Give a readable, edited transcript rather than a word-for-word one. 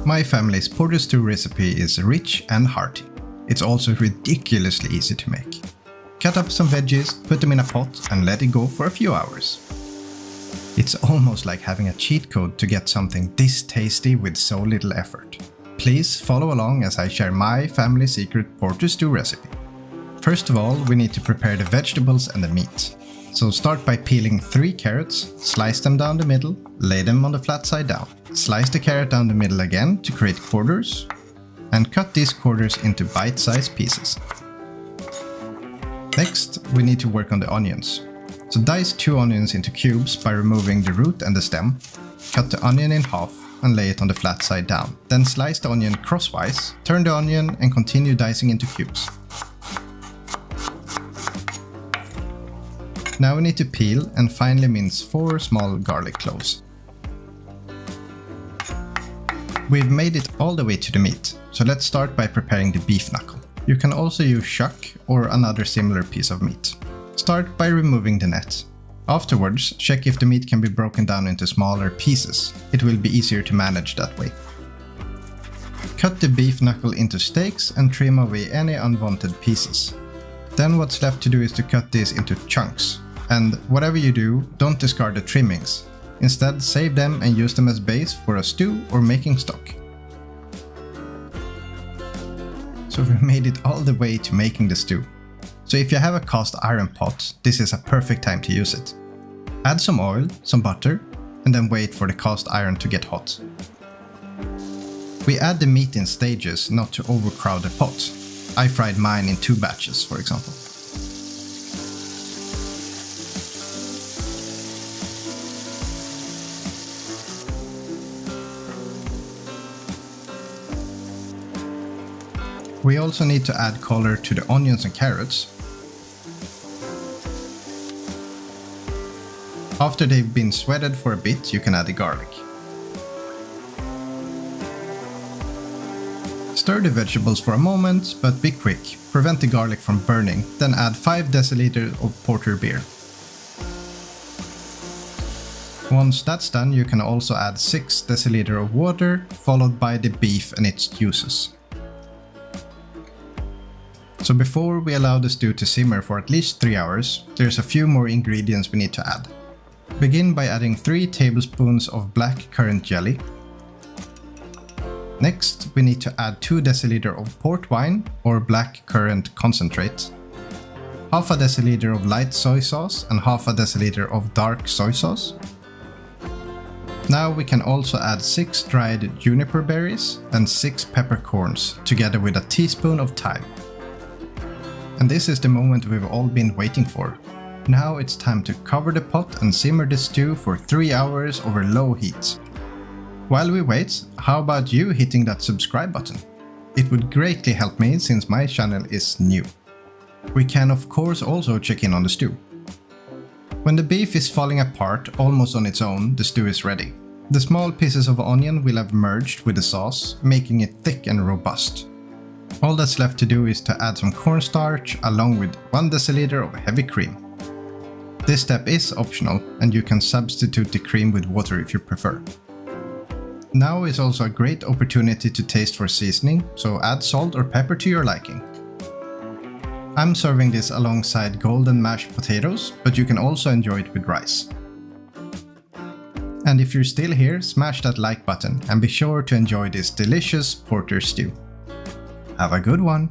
My family's porter stew recipe is rich and hearty. It's also ridiculously easy to make. Cut up some veggies, put them in a pot and let it go for a few hours. It's almost like having a cheat code to get something this tasty with so little effort. Please follow along as I share my family secret porter stew recipe. First of all, we need to prepare the vegetables and the meat. So start by peeling 3 carrots, slice them down the middle, lay them on the flat side down. Slice the carrot down the middle again to create quarters, and cut these quarters into bite-sized pieces. Next, we need to work on the onions. So dice 2 onions into cubes by removing the root and the stem. Cut the onion in half and lay it on the flat side down. Then slice the onion crosswise, turn the onion and continue dicing into cubes. Now we need to peel and finely mince 4 small garlic cloves. We've made it all the way to the meat, so let's start by preparing the beef knuckle. You can also use shuck or another similar piece of meat. Start by removing the net. Afterwards, check if the meat can be broken down into smaller pieces. It will be easier to manage that way. Cut the beef knuckle into steaks and trim away any unwanted pieces. Then what's left to do is to cut these into chunks. And whatever you do, don't discard the trimmings. Instead, save them and use them as base for a stew or making stock. So we made it all the way to making the stew. So if you have a cast iron pot, this is a perfect time to use it. Add some oil, some butter, and then wait for the cast iron to get hot. We add the meat in stages not to overcrowd the pot. I fried mine in 2 batches, for example. We also need to add color to the onions and carrots. After they've been sweated for a bit, you can add the garlic. Stir the vegetables for a moment, but be quick. Prevent the garlic from burning, then add 5 deciliters of porter beer. Once that's done, you can also add 6 deciliters of water, followed by the beef and its juices. So before we allow the stew to simmer for at least 3 hours, there's a few more ingredients we need to add. Begin by adding 3 tablespoons of black currant jelly. Next, we need to add 2 deciliters of port wine or black currant concentrate, half a deciliter of light soy sauce and half a deciliter of dark soy sauce. Now we can also add 6 dried juniper berries and 6 peppercorns together with a teaspoon of thyme. And this is the moment we've all been waiting for. Now it's time to cover the pot and simmer the stew for 3 hours over low heat. While we wait, how about you hitting that subscribe button? It would greatly help me since my channel is new. We can of course also check in on the stew. When the beef is falling apart almost on its own, the stew is ready. The small pieces of onion will have merged with the sauce, making it thick and robust. All that's left to do is to add some cornstarch along with 1 deciliter of heavy cream. This step is optional and you can substitute the cream with water if you prefer. Now is also a great opportunity to taste for seasoning, so add salt or pepper to your liking. I'm serving this alongside golden mashed potatoes, but you can also enjoy it with rice. And if you're still here, smash that like button and be sure to enjoy this delicious porter stew. Have a good one!